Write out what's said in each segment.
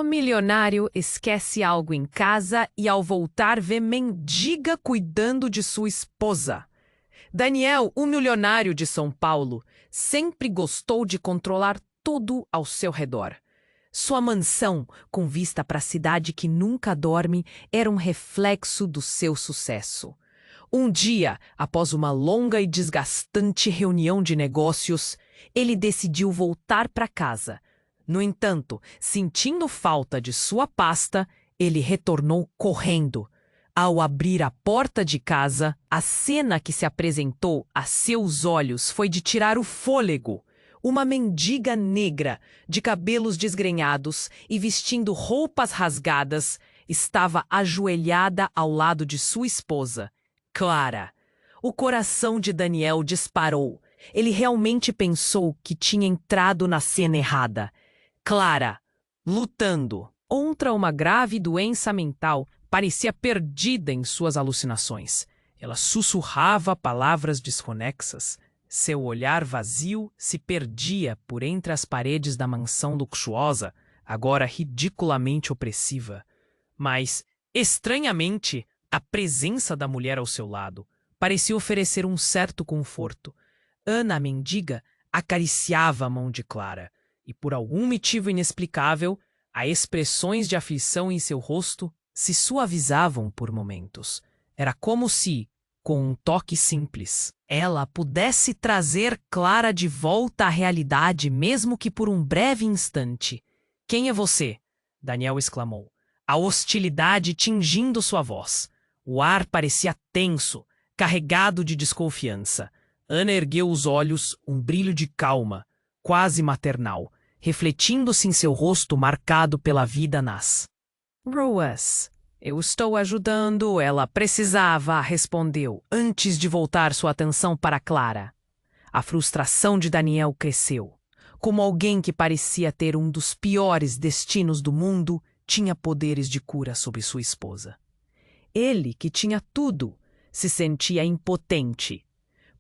O milionário esquece algo em casa e, ao voltar, vê mendiga cuidando de sua esposa. Daniel, o milionário de São Paulo, sempre gostou de controlar tudo ao seu redor. Sua mansão, com vista para a cidade que nunca dorme, era um reflexo do seu sucesso. Um dia, após uma longa e desgastante reunião de negócios, ele decidiu voltar para casa. No entanto, sentindo falta de sua pasta, ele retornou correndo. Ao abrir a porta de casa, a cena que se apresentou a seus olhos foi de tirar o fôlego. Uma mendiga negra, de cabelos desgrenhados e vestindo roupas rasgadas, estava ajoelhada ao lado de sua esposa, Clara. O coração de Daniel disparou. Ele realmente pensou que tinha entrado na cena errada. Clara, lutando contra uma grave doença mental, parecia perdida em suas alucinações. Ela sussurrava palavras desconexas. Seu olhar vazio se perdia por entre as paredes da mansão luxuosa, agora ridiculamente opressiva. Mas, estranhamente, a presença da mulher ao seu lado parecia oferecer um certo conforto. Ana, a mendiga, acariciava a mão de Clara, e por algum motivo inexplicável, as expressões de aflição em seu rosto se suavizavam por momentos. Era como se, com um toque simples, ela pudesse trazer Clara de volta à realidade, mesmo que por um breve instante. — Quem é você? Daniel exclamou, a hostilidade tingindo sua voz. O ar parecia tenso, carregado de desconfiança. Ana ergueu os olhos, um brilho de calma, quase maternal, refletindo-se em seu rosto marcado pela vida nas ruas. Eu estou ajudando, ela precisava, respondeu, antes de voltar sua atenção para Clara. A frustração de Daniel cresceu. Como alguém que parecia ter um dos piores destinos do mundo, tinha poderes de cura sobre sua esposa. Ele, que tinha tudo, se sentia impotente.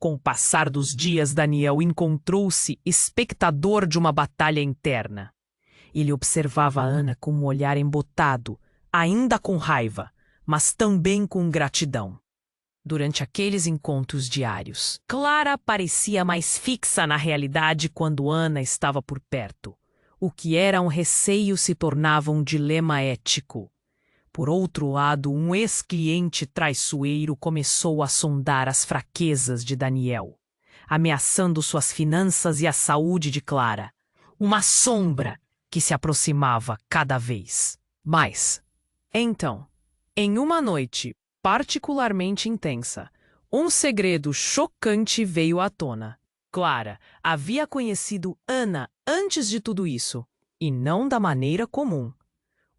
Com o passar dos dias, Daniel encontrou-se espectador de uma batalha interna. Ele observava Ana com um olhar embotado, ainda com raiva, mas também com gratidão. Durante aqueles encontros diários, Clara parecia mais fixa na realidade quando Ana estava por perto. O que era um receio se tornava um dilema ético. Por outro lado, um ex-cliente traiçoeiro começou a sondar as fraquezas de Daniel, ameaçando suas finanças e a saúde de Clara. Uma sombra que se aproximava cada vez mais. Então, em uma noite particularmente intensa, um segredo chocante veio à tona. Clara havia conhecido Ana antes de tudo isso, e não da maneira comum.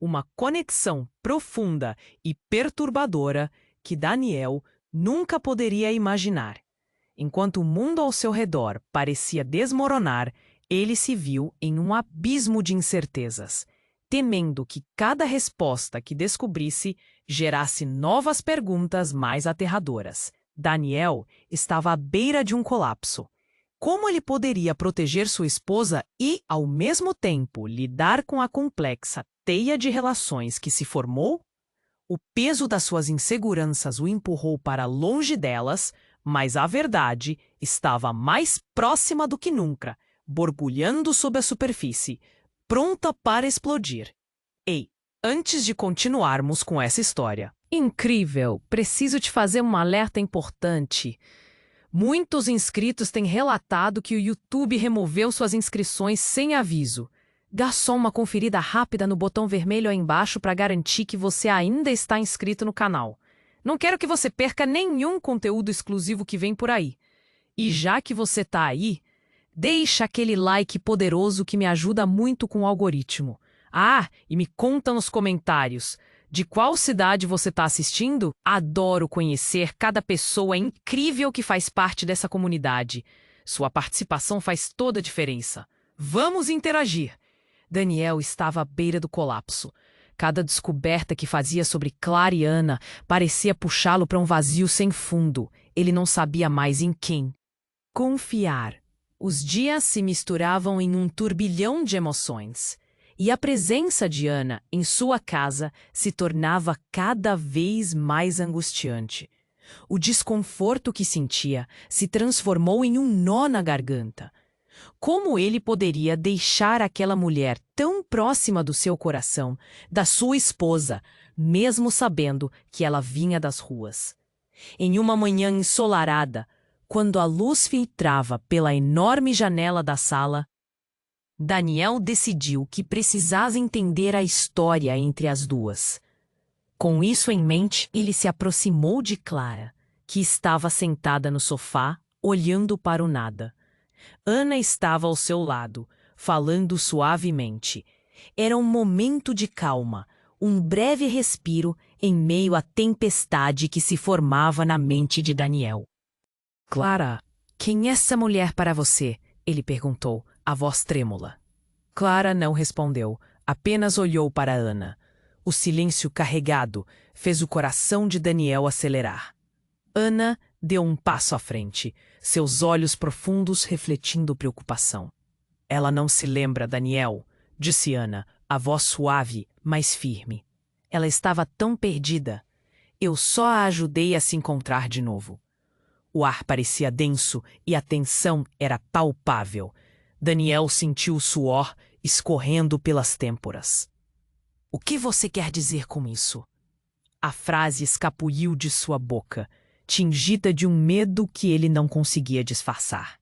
Uma conexão profunda e perturbadora que Daniel nunca poderia imaginar. Enquanto o mundo ao seu redor parecia desmoronar, ele se viu em um abismo de incertezas, temendo que cada resposta que descobrisse gerasse novas perguntas mais aterradoras. Daniel estava à beira de um colapso. Como ele poderia proteger sua esposa e, ao mesmo tempo, lidar com a complexa teia de relações que se formou? O peso das suas inseguranças o empurrou para longe delas, mas a verdade estava mais próxima do que nunca, borbulhando sob a superfície, pronta para explodir. Ei, antes de continuarmos com essa história incrível, preciso te fazer um alerta importante. Muitos inscritos têm relatado que o YouTube removeu suas inscrições sem aviso. Dá só uma conferida rápida no botão vermelho aí embaixo para garantir que você ainda está inscrito no canal. Não quero que você perca nenhum conteúdo exclusivo que vem por aí. E já que você está aí, deixa aquele like poderoso que me ajuda muito com o algoritmo. Ah, e me conta nos comentários. De qual cidade você está assistindo? Adoro conhecer cada pessoa incrível que faz parte dessa comunidade. Sua participação faz toda a diferença. Vamos interagir! Daniel estava à beira do colapso. Cada descoberta que fazia sobre Clara e Ana parecia puxá-lo para um vazio sem fundo. Ele não sabia mais em quem confiar. Os dias se misturavam em um turbilhão de emoções. e a presença de Ana em sua casa se tornava cada vez mais angustiante. O desconforto que sentia se transformou em um nó na garganta. Como ele poderia deixar aquela mulher tão próxima do seu coração, da sua esposa, mesmo sabendo que ela vinha das ruas? Em uma manhã ensolarada, quando a luz filtrava pela enorme janela da sala, Daniel decidiu que precisava entender a história entre as duas. Com isso em mente, ele se aproximou de Clara, que estava sentada no sofá, olhando para o nada. Ana estava ao seu lado, falando suavemente. Era um momento de calma, um breve respiro em meio à tempestade que se formava na mente de Daniel. Clara, quem é essa mulher para você? Ele perguntou, a voz trêmula. Clara não respondeu, apenas olhou para Ana. O silêncio carregado fez o coração de Daniel acelerar. Ana deu um passo à frente, seus olhos profundos refletindo preocupação. Ela não se lembra, Daniel, disse Ana, a voz suave, mas firme. Ela estava tão perdida. Eu só a ajudei a se encontrar de novo. O ar parecia denso e a tensão era palpável. Daniel sentiu o suor escorrendo pelas têmporas. O que você quer dizer com isso? A frase escapuliu de sua boca, tingida de um medo que ele não conseguia disfarçar.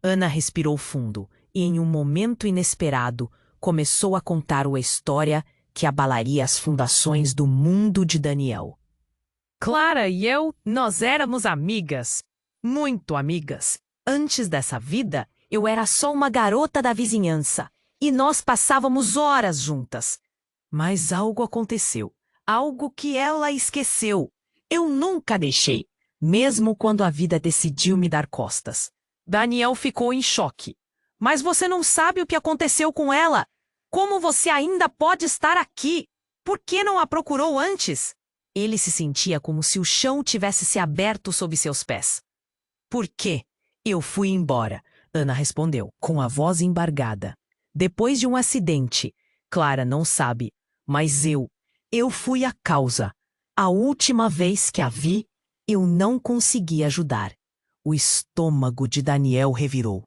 Ana respirou fundo e, em um momento inesperado, começou a contar uma história que abalaria as fundações do mundo de Daniel. Clara e eu, nós éramos amigas, muito amigas. Antes dessa vida, eu era só uma garota da vizinhança e nós passávamos horas juntas. Mas algo aconteceu, algo que ela esqueceu. Eu nunca deixei, mesmo quando a vida decidiu me dar costas. Daniel ficou em choque. Mas você não sabe o que aconteceu com ela? Como você ainda pode estar aqui? Por que não a procurou antes? Ele se sentia como se o chão tivesse se aberto sob seus pés. Por quê? Eu fui embora, Ana respondeu, com a voz embargada. Depois de um acidente. Clara não sabe, mas eu fui a causa. A última vez que a vi, eu não consegui ajudar. O estômago de Daniel revirou.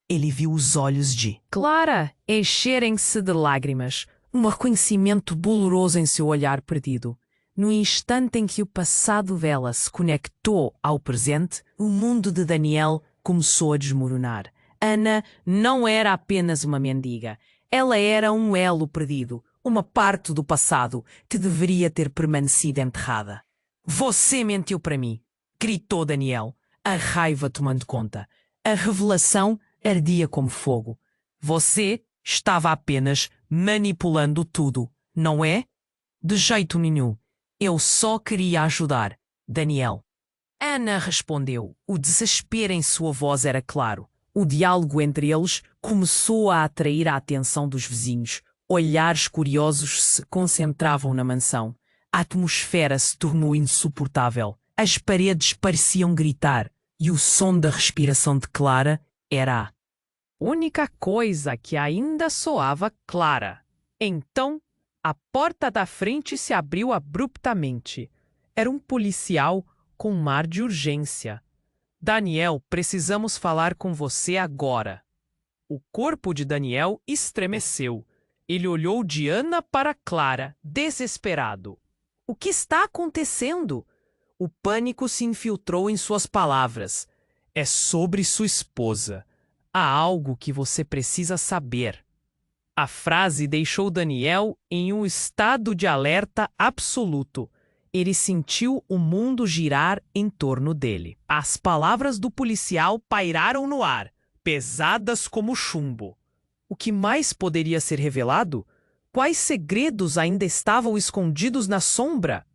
Ele viu os olhos de Clara encherem-se de lágrimas, um reconhecimento doloroso em seu olhar perdido. No instante em que o passado dela se conectou ao presente, o mundo de Daniel começou a desmoronar. Ana não era apenas uma mendiga. Ela era um elo perdido, uma parte do passado que deveria ter permanecido enterrada. Você mentiu para mim, gritou Daniel, a raiva tomando conta. A revelação ardia como fogo. Você estava apenas manipulando tudo, não é? De jeito nenhum. Eu só queria ajudar, Daniel. Ana respondeu. O desespero em sua voz era claro. O diálogo entre eles começou a atrair a atenção dos vizinhos. Olhares curiosos se concentravam na mansão. A atmosfera se tornou insuportável. As paredes pareciam gritar e o som da respiração de Clara era a única coisa que ainda soava clara. Então, a porta da frente se abriu abruptamente. Era um policial com um ar de urgência. Daniel, precisamos falar com você agora. O corpo de Daniel estremeceu. Ele olhou de Ana para Clara, desesperado. O que está acontecendo? O pânico se infiltrou em suas palavras. É sobre sua esposa. Há algo que você precisa saber. A frase deixou Daniel em um estado de alerta absoluto. Ele sentiu o mundo girar em torno dele. As palavras do policial pairaram no ar, pesadas como chumbo. O que mais poderia ser revelado? Quais segredos ainda estavam escondidos na sombra?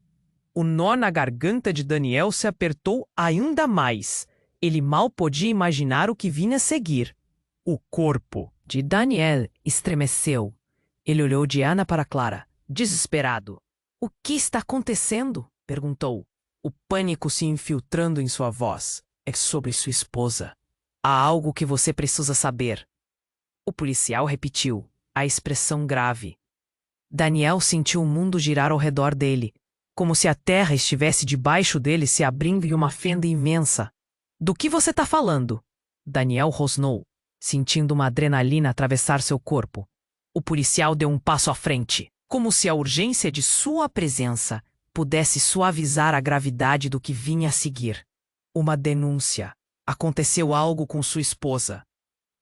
O nó na garganta de Daniel se apertou ainda mais. Ele mal podia imaginar o que vinha a seguir. O corpo de Daniel estremeceu. Ele olhou de Ana para Clara, desesperado. O que está acontecendo? Perguntou, o pânico se infiltrando em sua voz. É sobre sua esposa. Há algo que você precisa saber. O policial repetiu. a expressão grave. Daniel sentiu o mundo girar ao redor dele, como se a terra estivesse debaixo dele se abrindo em uma fenda imensa. Do que você está falando? Daniel rosnou, sentindo uma adrenalina atravessar seu corpo. O policial deu um passo à frente, como se a urgência de sua presença pudesse suavizar a gravidade do que vinha a seguir. Uma denúncia. Aconteceu algo com sua esposa.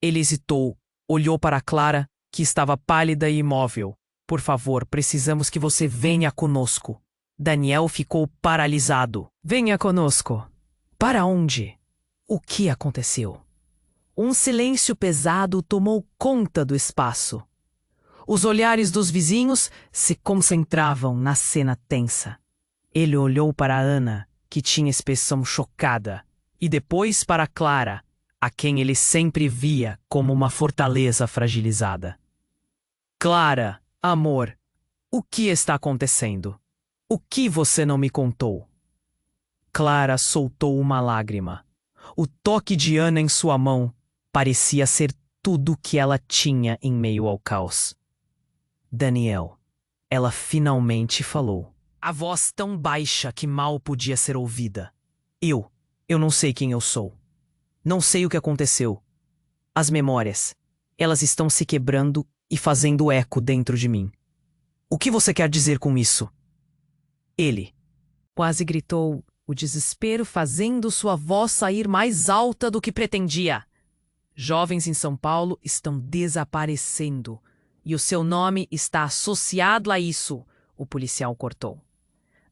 Ele hesitou, olhou para Clara, que estava pálida e imóvel. Por favor, precisamos que você venha conosco. Daniel ficou paralisado. Venha conosco. Para onde? O que aconteceu? Um silêncio pesado tomou conta do espaço. Os olhares dos vizinhos se concentravam na cena tensa. Ele olhou para Ana, que tinha expressão chocada, e depois para Clara, a quem ele sempre via como uma fortaleza fragilizada. Clara, amor, o que está acontecendo? O que você não me contou? Clara soltou uma lágrima. O toque de Ana em sua mão parecia ser tudo o que ela tinha em meio ao caos. Daniel, ela finalmente falou. A voz tão baixa que mal podia ser ouvida. Eu não sei quem eu sou. Não sei o que aconteceu. As memórias, elas estão se quebrando e fazendo eco dentro de mim. O que você quer dizer com isso? Ele quase gritou, o desespero fazendo sua voz sair mais alta do que pretendia. Jovens em São Paulo estão desaparecendo. E o seu nome está associado a isso, o policial cortou.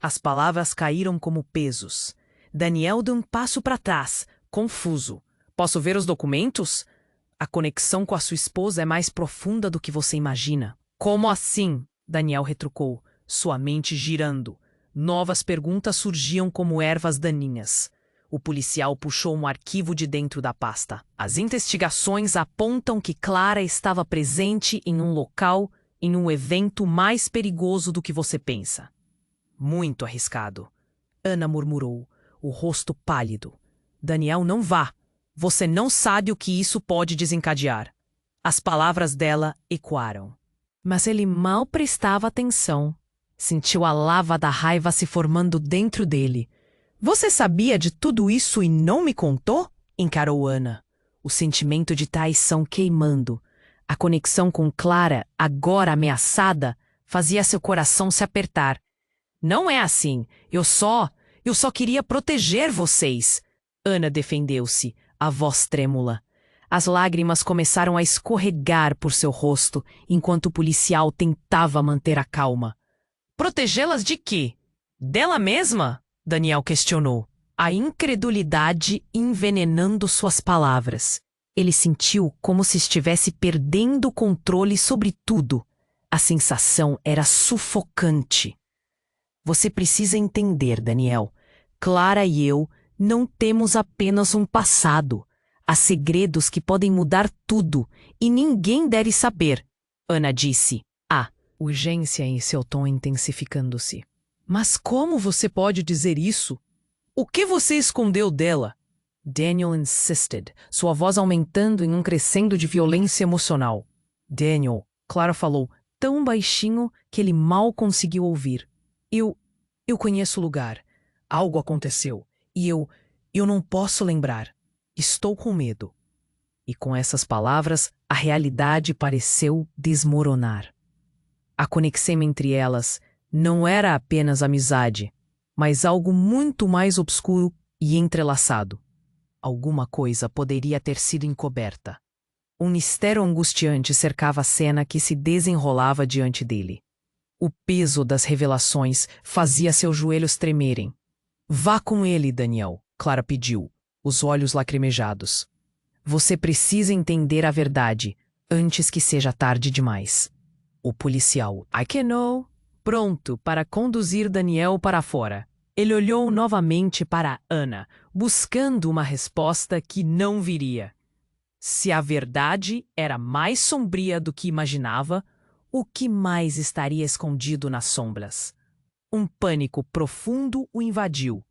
As palavras caíram como pesos. Daniel deu um passo para trás, confuso. Posso ver os documentos? A conexão com a sua esposa é mais profunda do que você imagina. Como assim? Daniel retrucou, sua mente girando. Novas perguntas surgiam como ervas daninhas. O policial puxou um arquivo de dentro da pasta. As investigações apontam que Clara estava presente em um local, em um evento mais perigoso do que você pensa. Muito arriscado. Ana murmurou, o rosto pálido. Daniel, não vá. Você não sabe o que isso pode desencadear. As palavras dela ecoaram. Mas ele mal prestava atenção. Sentiu a lava da raiva se formando dentro dele. Você sabia de tudo isso e não me contou? Encarou Ana, o sentimento de traição queimando. A conexão com Clara, agora ameaçada, fazia seu coração se apertar. Não é assim. Eu só queria proteger vocês. Ana defendeu-se, a voz trêmula. As lágrimas começaram a escorregar por seu rosto, enquanto o policial tentava manter a calma. Protegê-las de quê? Dela mesma? Daniel questionou, a incredulidade envenenando suas palavras. Ele sentiu como se estivesse perdendo o controle sobre tudo. A sensação era sufocante. Você precisa entender, Daniel. Clara e eu não temos apenas um passado. Há segredos que podem mudar tudo e ninguém deve saber. Ana disse, urgência em seu tom intensificando-se. Mas como você pode dizer isso? O que você escondeu dela? Daniel insisted, sua voz aumentando em um crescendo de violência emocional. Daniel, Clara falou, tão baixinho que ele mal conseguiu ouvir. Eu conheço o lugar. Algo aconteceu. E eu não posso lembrar. Estou com medo. E com essas palavras, a realidade pareceu desmoronar. A conexão entre elas não era apenas amizade, mas algo muito mais obscuro e entrelaçado. Alguma coisa poderia ter sido encoberta. Um mistério angustiante cercava a cena que se desenrolava diante dele. O peso das revelações fazia seus joelhos tremerem. Vá com ele, Daniel, Clara pediu, os olhos lacrimejados. Você precisa entender a verdade antes que seja tarde demais. O policial acenou, pronto para conduzir Daniel para fora. Ele olhou novamente para Ana, buscando uma resposta que não viria. Se a verdade era mais sombria do que imaginava, o que mais estaria escondido nas sombras? Um pânico profundo o invadiu.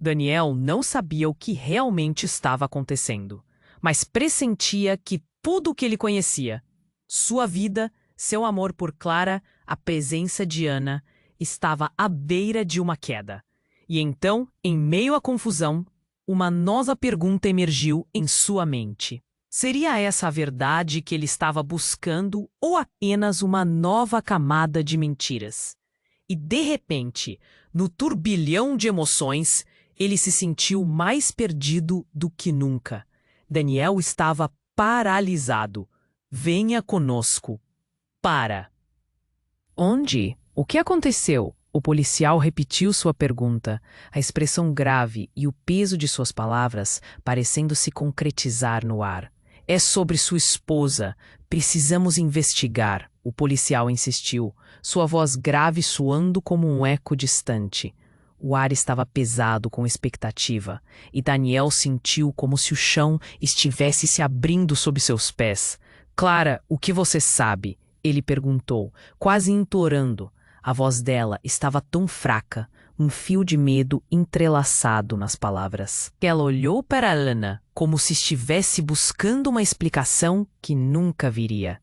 Daniel não sabia o que realmente estava acontecendo, mas pressentia que tudo o que ele conhecia, sua vida, Seu amor por Clara, a presença de Ana, estava à beira de uma queda. E então, em meio à confusão, uma nova pergunta emergiu em sua mente. Seria essa a verdade que ele estava buscando ou apenas uma nova camada de mentiras? E, de repente, no turbilhão de emoções, ele se sentiu mais perdido do que nunca. Daniel estava paralisado. Venha conosco. Para. Onde? O que aconteceu? O policial repetiu sua pergunta, a expressão grave e o peso de suas palavras parecendo se concretizar no ar. É sobre sua esposa. Precisamos investigar, o policial insistiu, sua voz grave soando como um eco distante. O ar estava pesado com expectativa, e Daniel sentiu como se o chão estivesse se abrindo sob seus pés. Clara, o que você sabe? Ele perguntou, quase implorando. A voz dela estava tão fraca, um fio de medo entrelaçado nas palavras. Ela olhou para Ana, como se estivesse buscando uma explicação que nunca viria.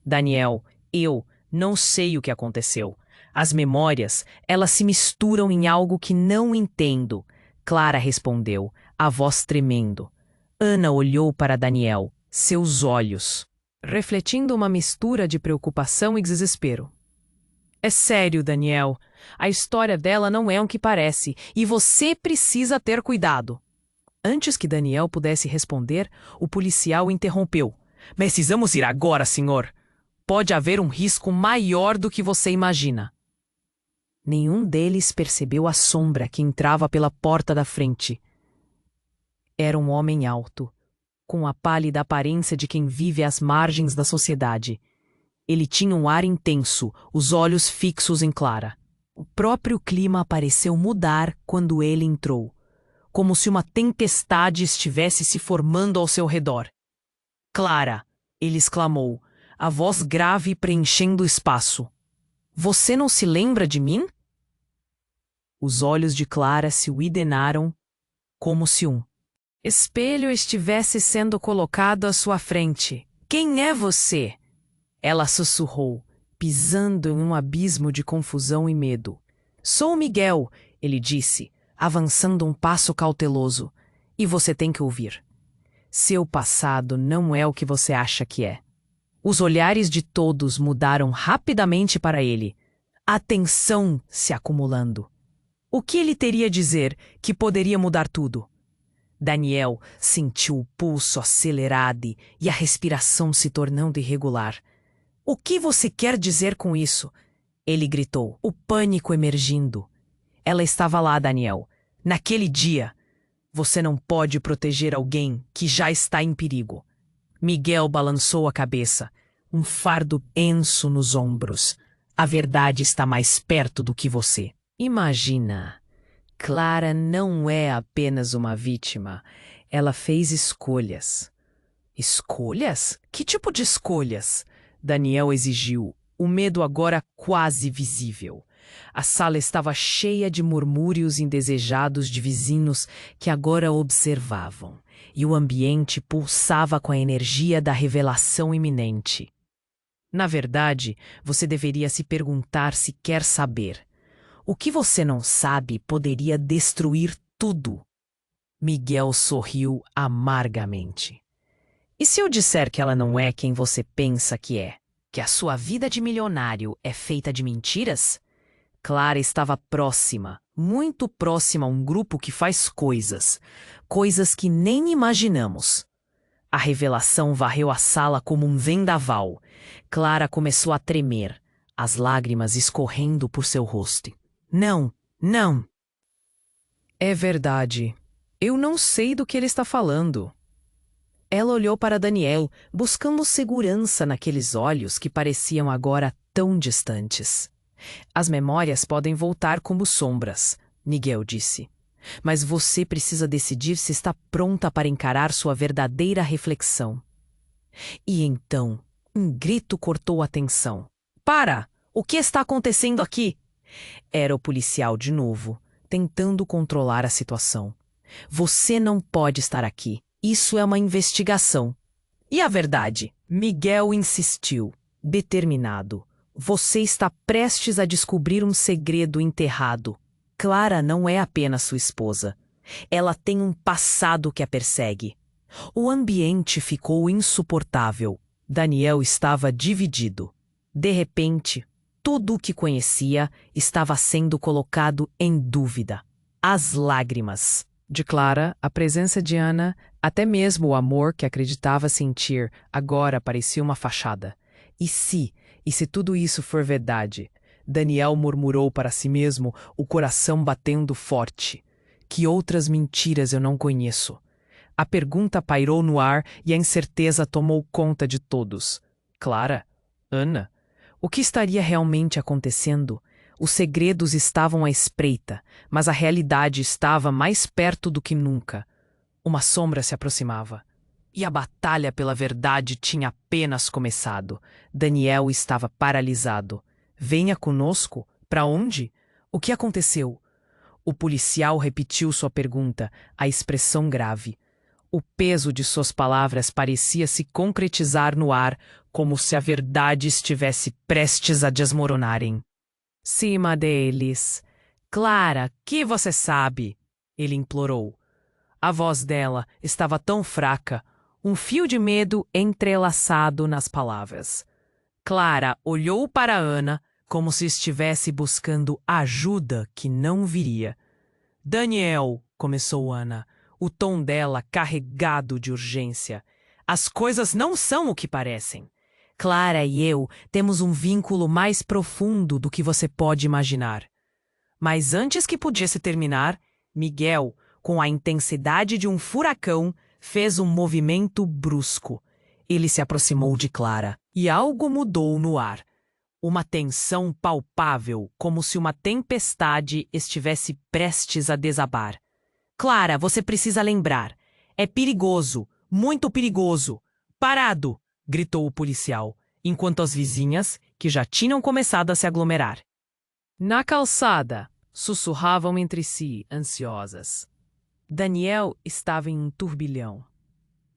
Daniel, eu não sei o que aconteceu. As memórias, elas se misturam em algo que não entendo. Clara respondeu, a voz tremendo. Ana olhou para Daniel, seus olhos, refletindo uma mistura de preocupação e desespero. É sério, Daniel. A história dela não é o que parece, e você precisa ter cuidado. Antes que Daniel pudesse responder, o policial interrompeu. Precisamos ir agora, senhor. Pode haver um risco maior do que você imagina. Nenhum deles percebeu a sombra que entrava pela porta da frente. Era um homem alto, com a pálida aparência de quem vive às margens da sociedade. Ele tinha um ar intenso, os olhos fixos em Clara. O próprio clima pareceu mudar quando ele entrou, como se uma tempestade estivesse se formando ao seu redor. Clara, ele exclamou, a voz grave preenchendo o espaço. Você não se lembra de mim? Os olhos de Clara se uidenaram, como se um espelho estivesse sendo colocado à sua frente. Quem é você? Ela sussurrou, pisando em um abismo de confusão e medo. Sou Miguel, ele disse, avançando um passo cauteloso. E você tem que ouvir. Seu passado não é o que você acha que é. Os olhares de todos mudaram rapidamente para ele, a tensão se acumulando. O que ele teria a dizer que poderia mudar tudo? Daniel sentiu o pulso acelerado e a respiração se tornando irregular. O que você quer dizer com isso? Ele gritou, o pânico emergindo. Ela estava lá, Daniel. Naquele dia. Você não pode proteger alguém que já está em perigo. Miguel balançou a cabeça, um fardo denso nos ombros. A verdade está mais perto do que você. Imagina. Clara não é apenas uma vítima. Ela fez escolhas. Escolhas? Que tipo de escolhas? Daniel exigiu, o medo agora quase visível. A sala estava cheia de murmúrios indesejados de vizinhos que agora observavam, e o ambiente pulsava com a energia da revelação iminente. Na verdade, você deveria se perguntar se quer saber. O que você não sabe poderia destruir tudo. Miguel sorriu amargamente. E se eu disser que ela não é quem você pensa que é? Que a sua vida de milionário é feita de mentiras? Clara estava próxima, muito próxima a um grupo que faz coisas que nem imaginamos. A revelação varreu a sala como um vendaval. Clara começou a tremer, as lágrimas escorrendo por seu rosto. Não, não. É verdade. Eu não sei do que ele está falando. Ela olhou para Daniel, buscando segurança naqueles olhos que pareciam agora tão distantes. As memórias podem voltar como sombras, Miguel disse. Mas você precisa decidir se está pronta para encarar sua verdadeira reflexão. E então, um grito cortou a tensão. Para! O que está acontecendo aqui? Era o policial de novo, tentando controlar a situação. Você não pode estar aqui. Isso é uma investigação. E a verdade? Miguel insistiu. determinado. Você está prestes a descobrir um segredo enterrado. Clara não é apenas sua esposa. Ela tem um passado que a persegue. O ambiente ficou insuportável. Daniel estava dividido. De repente, tudo o que conhecia estava sendo colocado em dúvida. As lágrimas de Clara, a presença de Ana, até mesmo o amor que acreditava sentir, agora parecia uma fachada. E se tudo isso for verdade? Daniel murmurou para si mesmo, o coração batendo forte. Que outras mentiras eu não conheço? A pergunta pairou no ar e a incerteza tomou conta de todos. Clara? Ana? O que estaria realmente acontecendo? Os segredos estavam à espreita, mas a realidade estava mais perto do que nunca. Uma sombra se aproximava. E a batalha pela verdade tinha apenas começado. Daniel estava paralisado. Venha conosco? Para onde? O que aconteceu? O policial repetiu sua pergunta, a expressão grave. O peso de suas palavras parecia se concretizar no ar, como se a verdade estivesse prestes a desmoronarem. Cima deles. Clara, que você sabe? Ele implorou. A voz dela estava tão fraca, um fio de medo entrelaçado nas palavras. Clara olhou para Ana como se estivesse buscando ajuda que não viria. Daniel, começou Ana, o tom dela carregado de urgência. As coisas não são o que parecem. Clara e eu temos um vínculo mais profundo do que você pode imaginar. Mas antes que pudesse terminar, Miguel, com a intensidade de um furacão, fez um movimento brusco. Ele se aproximou de Clara e algo mudou no ar. Uma tensão palpável, como se uma tempestade estivesse prestes a desabar. Clara, você precisa lembrar. É perigoso, muito perigoso. Parado! Gritou o policial, enquanto as vizinhas, que já tinham começado a se aglomerar. Na calçada, sussurravam entre si, ansiosas. Daniel estava em um turbilhão.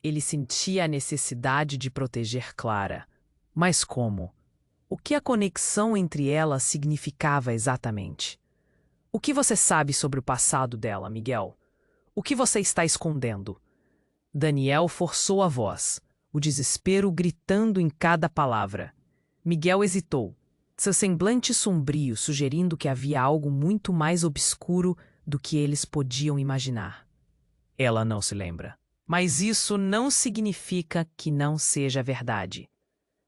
Ele sentia a necessidade de proteger Clara. Mas como? O que a conexão entre elas significava exatamente? O que você sabe sobre o passado dela, Miguel? O que você está escondendo? Daniel forçou a voz, o desespero gritando em cada palavra. Miguel hesitou, seu semblante sombrio sugerindo que havia algo muito mais obscuro do que eles podiam imaginar. Ela não se lembra. Mas isso não significa que não seja verdade.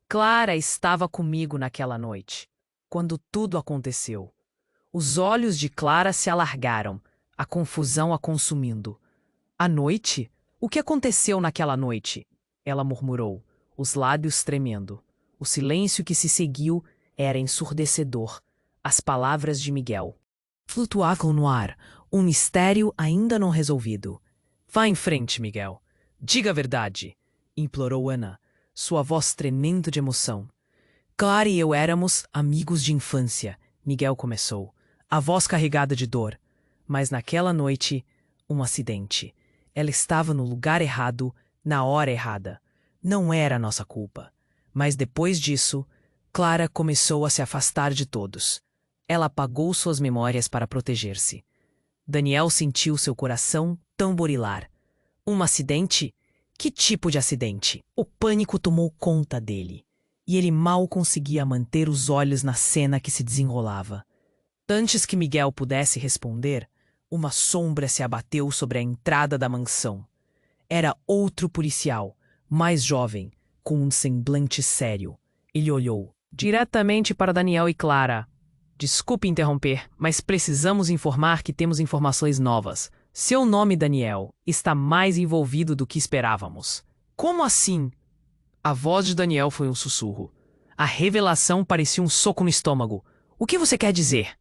Clara estava comigo naquela noite, quando tudo aconteceu. Os olhos de Clara se alargaram, a confusão a consumindo. A noite? O que aconteceu naquela noite? Ela murmurou, os lábios tremendo. O silêncio que se seguiu era ensurdecedor. As palavras de Miguel flutuavam no ar, um mistério ainda não resolvido. Vá em frente, Miguel. Diga a verdade, implorou Ana, sua voz tremendo de emoção. Clara e eu éramos amigos de infância, Miguel começou, a voz carregada de dor. Mas naquela noite, um acidente. Ela estava no lugar errado, na hora errada. Não era nossa culpa. Mas depois disso, Clara começou a se afastar de todos. Ela apagou suas memórias para proteger-se. Daniel sentiu seu coração tamborilar. Um acidente? Que tipo de acidente? O pânico tomou conta dele, e ele mal conseguia manter os olhos na cena que se desenrolava. Antes que Miguel pudesse responder, uma sombra se abateu sobre a entrada da mansão. Era outro policial, mais jovem, com um semblante sério. Ele olhou diretamente para Daniel e Clara. Desculpe interromper, mas precisamos informar que temos informações novas. Seu nome, Daniel, está mais envolvido do que esperávamos. Como assim? A voz de Daniel foi um sussurro. A revelação parecia um soco no estômago. O que você quer dizer?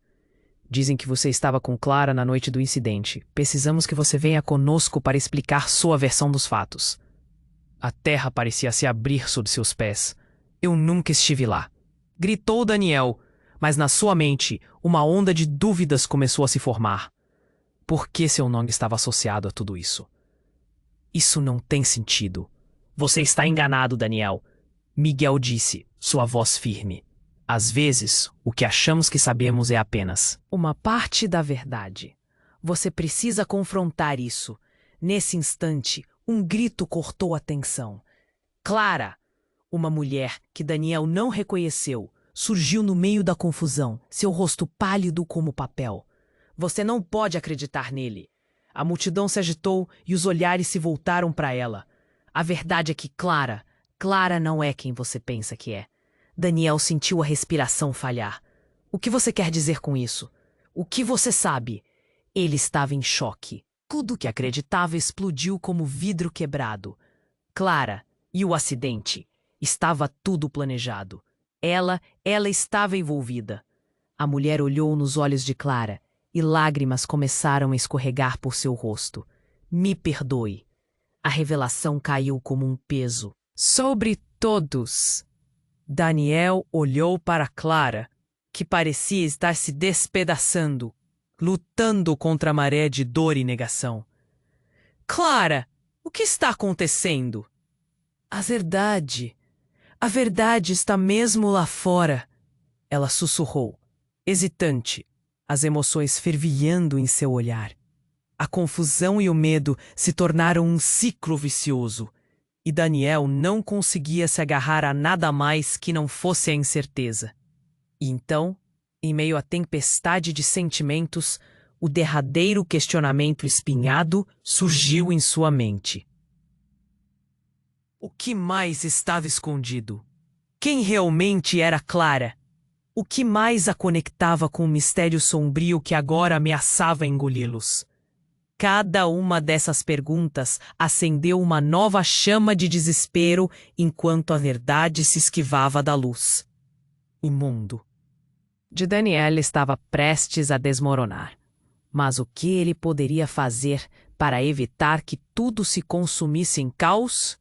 Dizem que você estava com Clara na noite do incidente. Precisamos que você venha conosco para explicar sua versão dos fatos. A terra parecia se abrir sob seus pés. Eu nunca estive lá. Gritou Daniel, mas na sua mente uma onda de dúvidas começou a se formar. Por que seu nome estava associado a tudo isso? Isso não tem sentido. Você está enganado, Daniel. Miguel disse, sua voz firme. Às vezes, o que achamos que sabemos é apenas uma parte da verdade. Você precisa confrontar isso. Nesse instante, um grito cortou a tensão. Clara! Uma mulher que Daniel não reconheceu surgiu no meio da confusão, seu rosto pálido como papel. Você não pode acreditar nele. A multidão se agitou e os olhares se voltaram para ela. A verdade é que Clara não é quem você pensa que é. Daniel sentiu a respiração falhar. O que você quer dizer com isso? O que você sabe? Ele estava em choque. Tudo que acreditava explodiu como vidro quebrado. Clara e o acidente. Estava tudo planejado. Ela estava envolvida. A mulher olhou nos olhos de Clara e lágrimas começaram a escorregar por seu rosto. Me perdoe. A revelação caiu como um peso sobre todos. Daniel olhou para Clara, que parecia estar se despedaçando, lutando contra a maré de dor e negação. Clara, o que está acontecendo? A verdade está mesmo lá fora. Ela sussurrou, hesitante, as emoções fervilhando em seu olhar. A confusão e o medo se tornaram um ciclo vicioso, e Daniel não conseguia se agarrar a nada mais que não fosse a incerteza. E então, em meio à tempestade de sentimentos, o derradeiro questionamento espinhado surgiu em sua mente. O que mais estava escondido? Quem realmente era Clara? O que mais a conectava com o mistério sombrio que agora ameaçava engoli-los? Cada uma dessas perguntas acendeu uma nova chama de desespero enquanto a verdade se esquivava da luz. O mundo de Daniel estava prestes a desmoronar. Mas o que ele poderia fazer para evitar que tudo se consumisse em caos?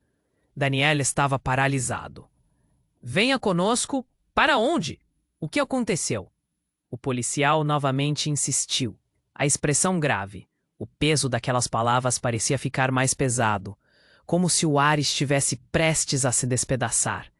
Daniel estava paralisado. Venha conosco. Para onde? O que aconteceu? O policial novamente insistiu. A expressão grave. O peso daquelas palavras parecia ficar mais pesado, como se o ar estivesse prestes a se despedaçar.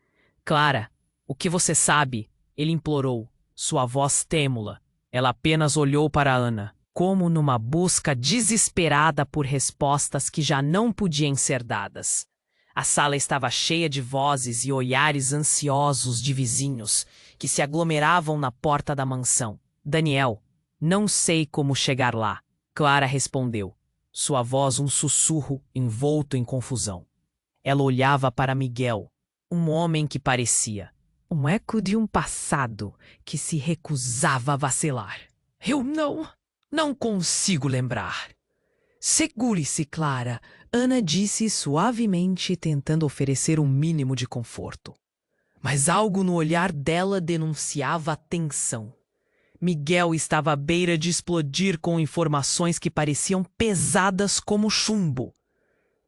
Clara, o que você sabe? Ele implorou, sua voz trêmula. Ela apenas olhou para Ana, como numa busca desesperada por respostas que já não podiam ser dadas. A sala estava cheia de vozes e olhares ansiosos de vizinhos que se aglomeravam na porta da mansão. Daniel, não sei como chegar lá. Clara respondeu, sua voz um sussurro envolto em confusão. Ela olhava para Miguel, um homem que parecia um eco de um passado que se recusava a vacilar. Eu não consigo lembrar. Segure-se, Clara, Ana disse suavemente, tentando oferecer um mínimo de conforto. Mas algo no olhar dela denunciava a tensão. Miguel estava à beira de explodir com informações que pareciam pesadas como chumbo.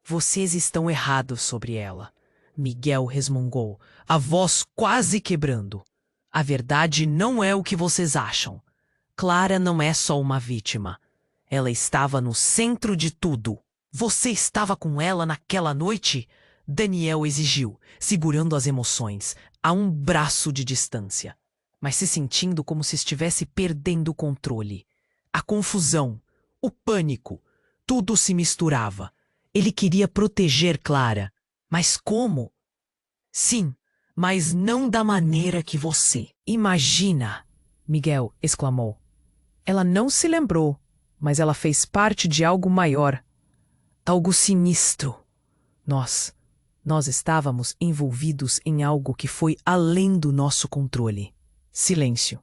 Vocês estão errados sobre ela, Miguel resmungou, a voz quase quebrando. A verdade não é o que vocês acham. Clara não é só uma vítima. Ela estava no centro de tudo. Você estava com ela naquela noite? Daniel exigiu, segurando as emoções, a um braço de distância, mas se sentindo como se estivesse perdendo o controle. A confusão, o pânico, tudo se misturava. Ele queria proteger Clara. Mas como? Sim, mas não da maneira que você imagina, Miguel exclamou. Ela não se lembrou, mas ela fez parte de algo maior, algo sinistro. Nós estávamos envolvidos em algo que foi além do nosso controle. Silêncio.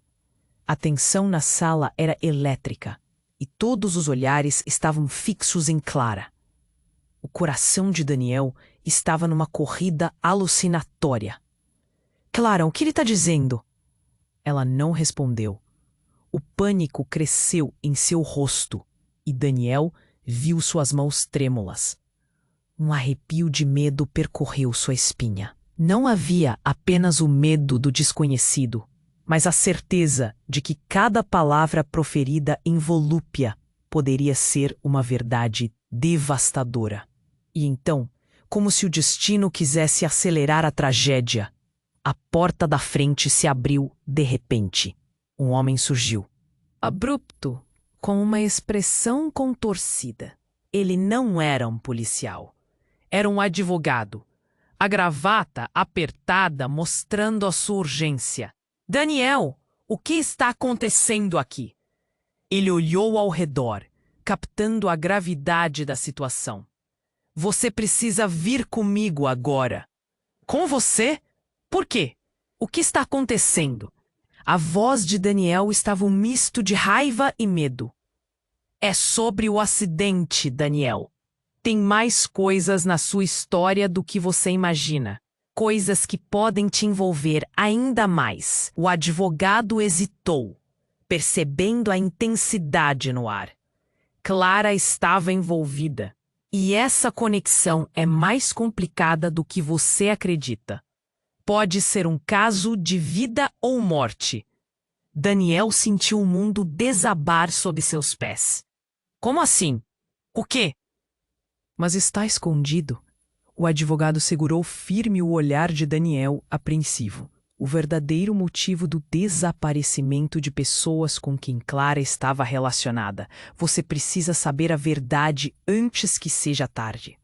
A tensão na sala era elétrica e todos os olhares estavam fixos em Clara. O coração de Daniel estava numa corrida alucinatória. Clara, o que ele está dizendo? Ela não respondeu. O pânico cresceu em seu rosto e Daniel viu suas mãos trêmulas. Um arrepio de medo percorreu sua espinha. Não havia apenas o medo do desconhecido, mas a certeza de que cada palavra proferida em volúpia poderia ser uma verdade devastadora. E então, como se o destino quisesse acelerar a tragédia, A porta da frente se abriu de repente. Um homem surgiu. Abrupto, com uma expressão contorcida. Ele não era um policial. Era um advogado. A gravata apertada mostrando a sua urgência. Daniel, o que está acontecendo aqui? Ele olhou ao redor, captando a gravidade da situação. Você precisa vir comigo agora. Com você? Por quê? O que está acontecendo? A voz de Daniel estava um misto de raiva e medo. É sobre o acidente, Daniel. Tem mais coisas na sua história do que você imagina. Coisas que podem te envolver ainda mais. O advogado hesitou, percebendo a intensidade no ar. Clara estava envolvida. E essa conexão é mais complicada do que você acredita. Pode ser um caso de vida ou morte. Daniel sentiu o mundo desabar sob seus pés. Como assim? O quê? Mas está escondido. O advogado segurou firme o olhar de Daniel, apreensivo. O verdadeiro motivo do desaparecimento de pessoas com quem Clara estava relacionada. Você precisa saber a verdade antes que seja tarde.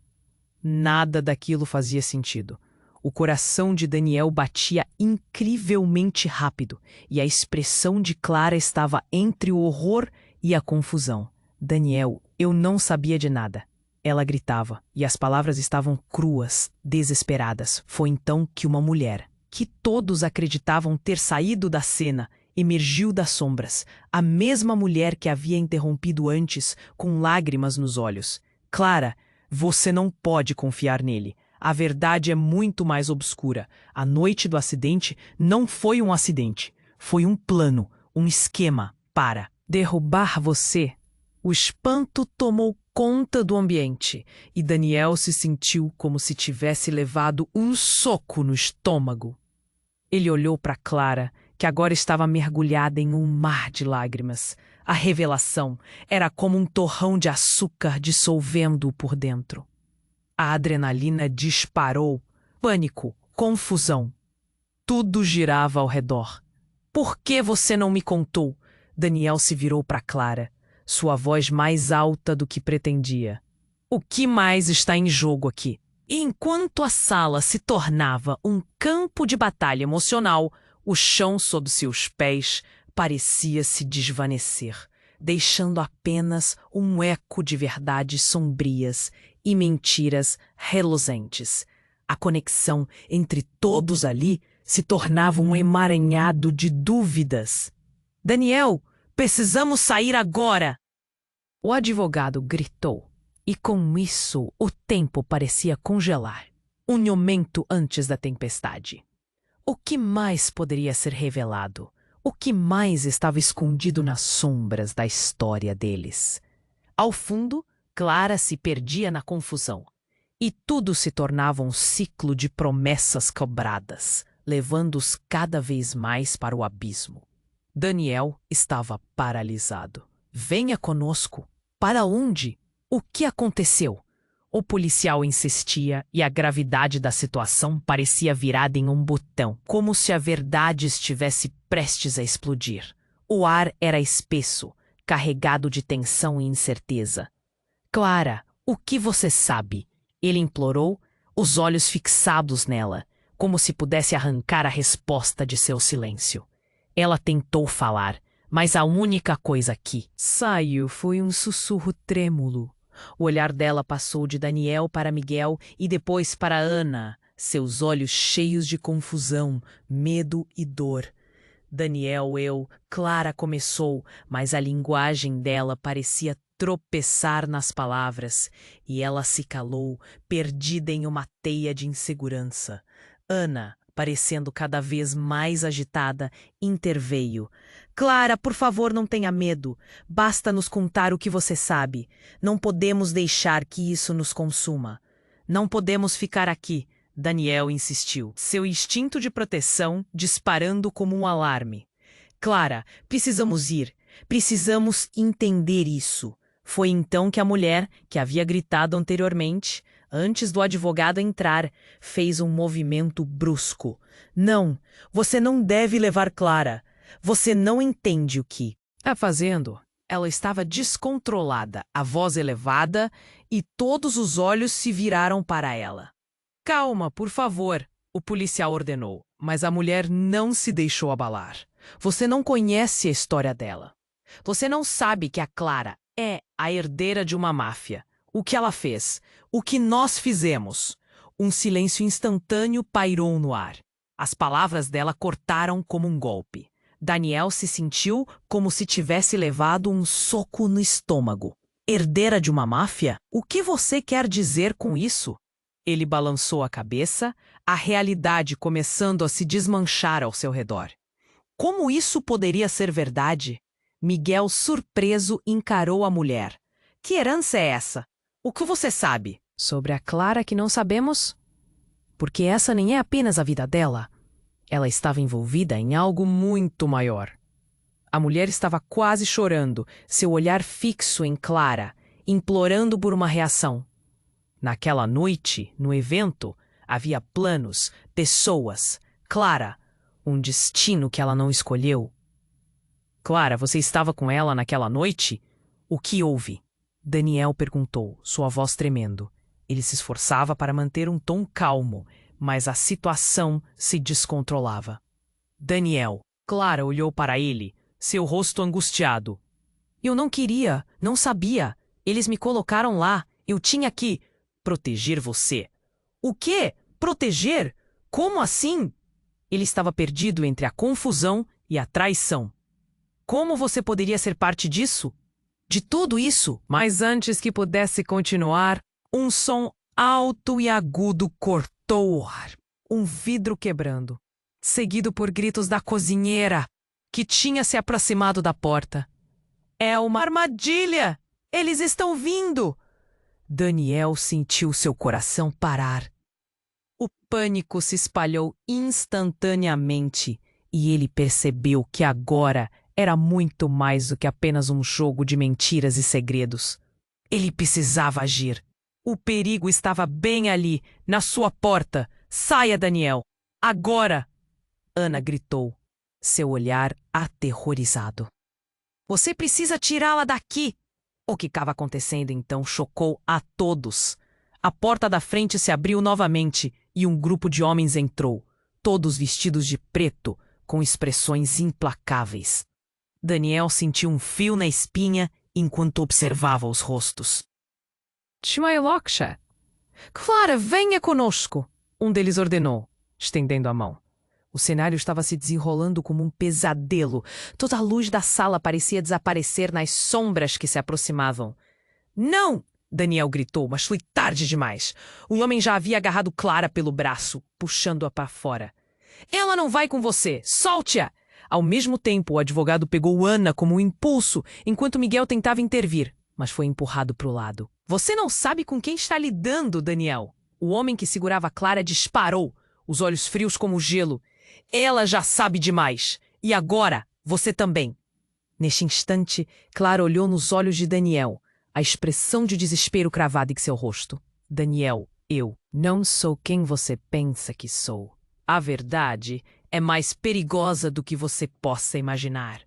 Nada daquilo fazia sentido. O coração de Daniel batia incrivelmente rápido e a expressão de Clara estava entre o horror e a confusão. Daniel, eu não sabia de nada. Ela gritava e as palavras estavam cruas, desesperadas. Foi então que uma mulher, que todos acreditavam ter saído da cena, emergiu das sombras. A mesma mulher que havia interrompido antes, com lágrimas nos olhos. Clara, você não pode confiar nele. A verdade é muito mais obscura. A noite do acidente não foi um acidente. Foi um plano, um esquema para derrubar você. O espanto tomou conta do ambiente e Daniel se sentiu como se tivesse levado um soco no estômago. Ele olhou para Clara, que agora estava mergulhada em um mar de lágrimas. A revelação era como um torrão de açúcar dissolvendo-o por dentro. A adrenalina disparou. Pânico, confusão. Tudo girava ao redor. Por que você não me contou? Daniel se virou para Clara, sua voz mais alta do que pretendia. O que mais está em jogo aqui? E enquanto a sala se tornava um campo de batalha emocional, o chão sob seus pés parecia se desvanecer, deixando apenas um eco de verdades sombrias e mentiras reluzentes. A conexão entre todos ali se tornava um emaranhado de dúvidas. Daniel, precisamos sair agora! O advogado gritou, e com isso o tempo parecia congelar. Um momento antes da tempestade. O que mais poderia ser revelado? O que mais estava escondido nas sombras da história deles? Ao fundo, Clara se perdia na confusão. E tudo se tornava um ciclo de promessas quebradas, levando-os cada vez mais para o abismo. Daniel estava paralisado. Venha conosco. Para onde? O que aconteceu? O policial insistia e a gravidade da situação parecia virada em um botão, como se a verdade estivesse prestes a explodir. O ar era espesso, carregado de tensão e incerteza. Clara, o que você sabe? Ele implorou, os olhos fixados nela, como se pudesse arrancar a resposta de seu silêncio. Ela tentou falar, mas a única coisa que saiu foi um sussurro trêmulo. O olhar dela passou de Daniel para Miguel e depois para Ana, seus olhos cheios de confusão, medo e dor. Daniel, Clara começou, mas a linguagem dela parecia tropeçar nas palavras, e ela se calou, perdida em uma teia de insegurança. Ana, parecendo cada vez mais agitada, interveio. Clara, por favor, não tenha medo. Basta nos contar o que você sabe. Não podemos deixar que isso nos consuma. Não podemos ficar aqui, Daniel insistiu, seu instinto de proteção disparando como um alarme. Clara, precisamos ir. Precisamos entender isso. Foi então que a mulher, que havia gritado anteriormente, antes do advogado entrar, fez um movimento brusco. Não, você não deve levar Clara. Você não entende o que está fazendo. Ela estava descontrolada, a voz elevada, e todos os olhos se viraram para ela. Calma, por favor, o policial ordenou, mas a mulher não se deixou abalar. Você não conhece a história dela. Você não sabe que a Clara é a herdeira de uma máfia. O que ela fez? O que nós fizemos? Um silêncio instantâneo pairou no ar. As palavras dela cortaram como um golpe. Daniel se sentiu como se tivesse levado um soco no estômago. Herdeira de uma máfia? O que você quer dizer com isso? Ele balançou a cabeça, a realidade começando a se desmanchar ao seu redor. Como isso poderia ser verdade? Miguel, surpreso, encarou a mulher. Que herança é essa? O que você sabe? Sobre a Clara que não sabemos? Porque essa nem é apenas a vida dela. Ela estava envolvida em algo muito maior. A mulher estava quase chorando, seu olhar fixo em Clara, implorando por uma reação. Naquela noite, no evento, havia planos, pessoas, Clara, um destino que ela não escolheu. Clara, você estava com ela naquela noite? O que houve? Daniel perguntou, sua voz tremendo. Ele se esforçava para manter um tom calmo, mas a situação se descontrolava. Daniel. Clara olhou para ele, seu rosto angustiado. Eu não queria, não sabia. Eles me colocaram lá. Eu tinha que proteger você. O quê? Proteger? Como assim? Ele estava perdido entre a confusão e a traição. Como você poderia ser parte disso? De tudo isso? Mas antes que pudesse continuar, um som alto e agudo cortou o ar. Um vidro quebrando, seguido por gritos da cozinheira, que tinha se aproximado da porta. É uma armadilha! Eles estão vindo! Daniel sentiu seu coração parar. O pânico se espalhou instantaneamente e ele percebeu que agora era muito mais do que apenas um jogo de mentiras e segredos. Ele precisava agir. O perigo estava bem ali, na sua porta. Saia, Daniel! Agora! Ana gritou, seu olhar aterrorizado. Você precisa tirá-la daqui! O que estava acontecendo então chocou a todos. A porta da frente se abriu novamente e um grupo de homens entrou, todos vestidos de preto, com expressões implacáveis. Daniel sentiu um fio na espinha enquanto observava os rostos. Chmailoksha! Clara, venha conosco! Um deles ordenou, estendendo a mão. O cenário estava se desenrolando como um pesadelo. Toda a luz da sala parecia desaparecer nas sombras que se aproximavam. Não! Daniel gritou, mas foi tarde demais. O homem já havia agarrado Clara pelo braço, puxando-a para fora. Ela não vai com você! Solte-a! Ao mesmo tempo, o advogado pegou Ana como um impulso, enquanto Miguel tentava intervir, mas foi empurrado para o lado. Você não sabe com quem está lidando, Daniel. O homem que segurava Clara disparou, os olhos frios como gelo. Ela já sabe demais. E agora, você também. Neste instante, Clara olhou nos olhos de Daniel, a expressão de desespero cravada em seu rosto. Daniel, eu não sou quem você pensa que sou. A verdade é mais perigosa do que você possa imaginar.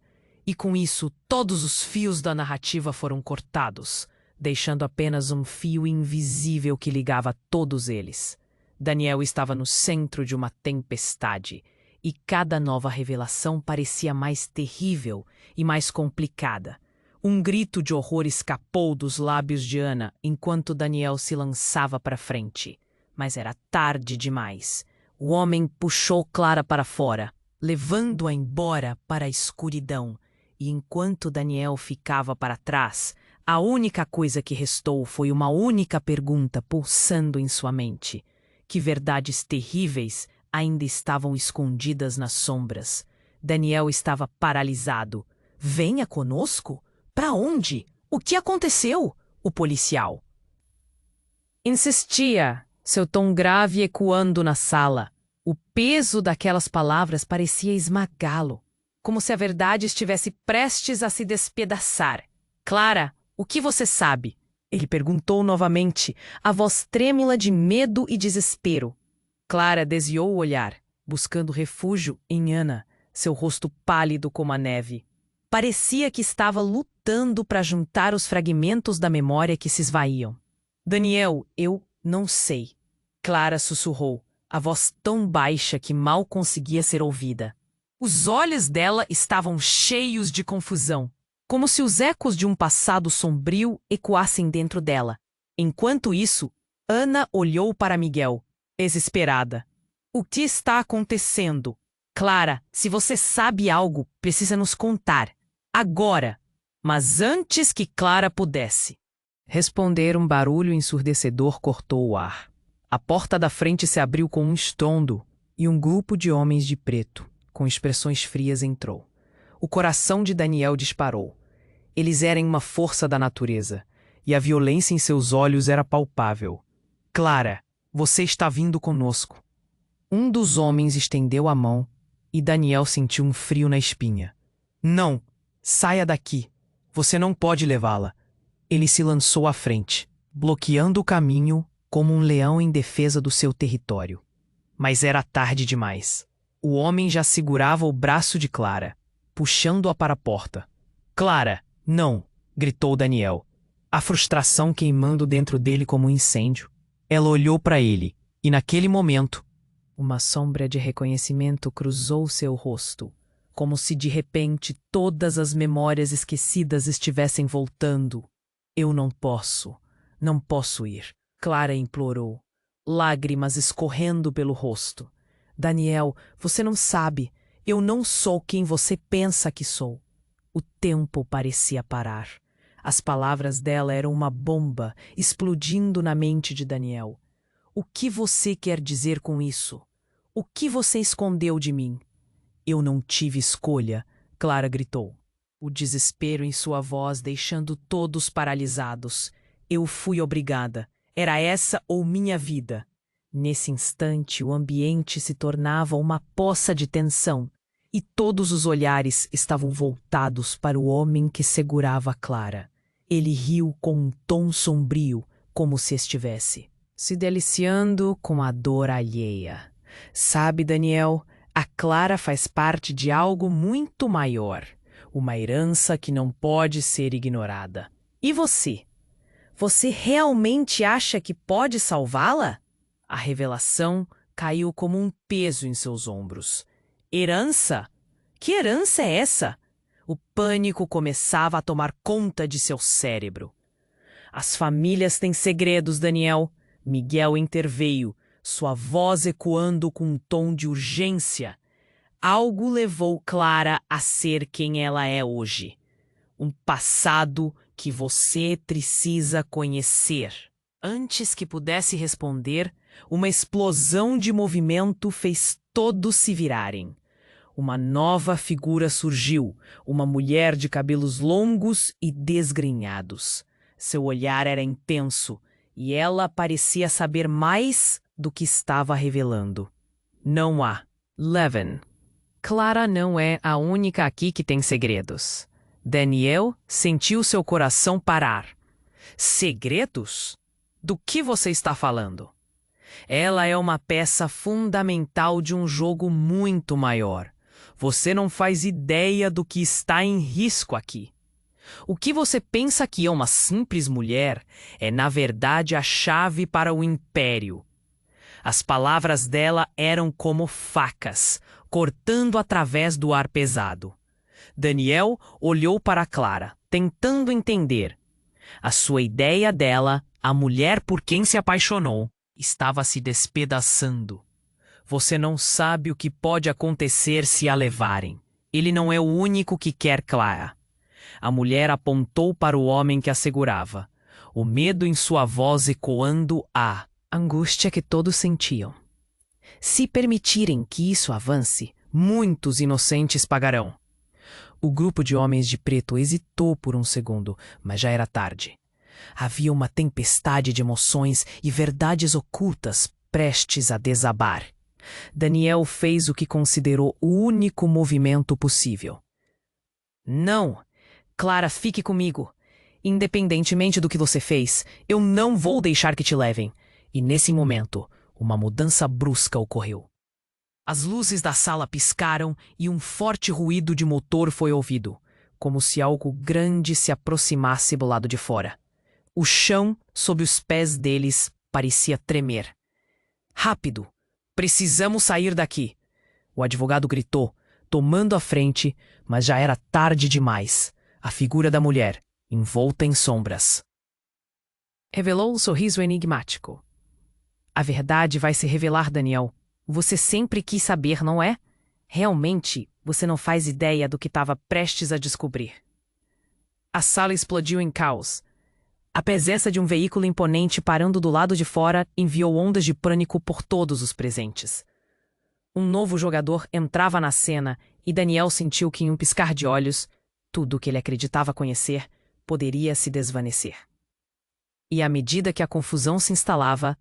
E com isso, todos os fios da narrativa foram cortados, deixando apenas um fio invisível que ligava todos eles. Daniel estava no centro de uma tempestade, e cada nova revelação parecia mais terrível e mais complicada. Um grito de horror escapou dos lábios de Ana enquanto Daniel se lançava para frente. Mas era tarde demais. O homem puxou Clara para fora, levando-a embora para a escuridão. E enquanto Daniel ficava para trás, a única coisa que restou foi uma única pergunta pulsando em sua mente. Que verdades terríveis ainda estavam escondidas nas sombras? Daniel estava paralisado. Venha conosco? Para onde? O que aconteceu? O policial insistia, seu tom grave ecoando na sala. O peso daquelas palavras parecia esmagá-lo, como se a verdade estivesse prestes a se despedaçar. Clara, o que você sabe? Ele perguntou novamente, a voz trêmula de medo e desespero. Clara desviou o olhar, buscando refúgio em Ana, seu rosto pálido como a neve. Parecia que estava lutando para juntar os fragmentos da memória que se esvaíam. Daniel, eu não sei. Clara sussurrou, a voz tão baixa que mal conseguia ser ouvida. Os olhos dela estavam cheios de confusão, como se os ecos de um passado sombrio ecoassem dentro dela. Enquanto isso, Ana olhou para Miguel, desesperada. O que está acontecendo? Clara, se você sabe algo, precisa nos contar. Agora! Mas antes que Clara pudesse responder, um barulho ensurdecedor cortou o ar. A porta da frente se abriu com um estrondo e um grupo de homens de preto, com expressões frias, entrou. O coração de Daniel disparou. Eles eram uma força da natureza, e a violência em seus olhos era palpável. Clara, você está vindo conosco. Um dos homens estendeu a mão e Daniel sentiu um frio na espinha. Não, saia daqui. Você não pode levá-la. Ele se lançou à frente, bloqueando o caminho como um leão em defesa do seu território. Mas era tarde demais. O homem já segurava o braço de Clara, puxando-a para a porta. Clara, não! Gritou Daniel, a frustração queimando dentro dele como um incêndio. Ela olhou para ele, e naquele momento, uma sombra de reconhecimento cruzou seu rosto, como se de repente todas as memórias esquecidas estivessem voltando. Eu não posso ir, Clara implorou, lágrimas escorrendo pelo rosto. Daniel, você não sabe, eu não sou quem você pensa que sou. O tempo parecia parar. As palavras dela eram uma bomba explodindo na mente de Daniel. O que você quer dizer com isso? O que você escondeu de mim? Eu não tive escolha, Clara gritou. O desespero em sua voz deixando todos paralisados. Eu fui obrigada. Era essa ou minha vida. Nesse instante, o ambiente se tornava uma poça de tensão e todos os olhares estavam voltados para o homem que segurava Clara. Ele riu com um tom sombrio, como se estivesse se deliciando com a dor alheia. Sabe, Daniel, a Clara faz parte de algo muito maior, uma herança que não pode ser ignorada. E você? Você realmente acha que pode salvá-la? A revelação caiu como um peso em seus ombros. Herança? Que herança é essa? O pânico começava a tomar conta de seu cérebro. As famílias têm segredos, Daniel. Miguel interveio, sua voz ecoando com um tom de urgência. Algo levou Clara a ser quem ela é hoje. Um passado que você precisa conhecer. Antes que pudesse responder, uma explosão de movimento fez todos se virarem. Uma nova figura surgiu, uma mulher de cabelos longos e desgrenhados. Seu olhar era intenso, e ela parecia saber mais do que estava revelando. Não há. Levin. Clara não é a única aqui que tem segredos. Daniel sentiu seu coração parar. Segredos? Do que você está falando? Ela é uma peça fundamental de um jogo muito maior. Você não faz ideia do que está em risco aqui. O que você pensa que é uma simples mulher é, na verdade, a chave para o império. As palavras dela eram como facas, cortando através do ar pesado. Daniel olhou para Clara, tentando entender. A sua ideia dela, a mulher por quem se apaixonou, estava se despedaçando. Você não sabe o que pode acontecer se a levarem. Ele não é o único que quer Clara. A mulher apontou para o homem que a segurava, o medo em sua voz ecoando a angústia que todos sentiam. Se permitirem que isso avance, muitos inocentes pagarão. O grupo de homens de preto hesitou por um segundo, mas já era tarde. Havia uma tempestade de emoções e verdades ocultas prestes a desabar. Daniel fez o que considerou o único movimento possível. Não! Clara, fique comigo. Independentemente do que você fez, eu não vou deixar que te levem. E nesse momento, uma mudança brusca ocorreu. As luzes da sala piscaram e um forte ruído de motor foi ouvido, como se algo grande se aproximasse do lado de fora. O chão, sob os pés deles, parecia tremer. Rápido! Precisamos sair daqui! O advogado gritou, tomando a frente, mas já era tarde demais. A figura da mulher, envolta em sombras, revelou um sorriso enigmático. A verdade vai se revelar, Daniel. Você sempre quis saber, não é? Realmente, você não faz ideia do que estava prestes a descobrir. A sala explodiu em caos. A presença de um veículo imponente parando do lado de fora enviou ondas de pânico por todos os presentes. Um novo jogador entrava na cena e Daniel sentiu que, em um piscar de olhos, tudo o que ele acreditava conhecer poderia se desvanecer. E à medida que a confusão se instalava,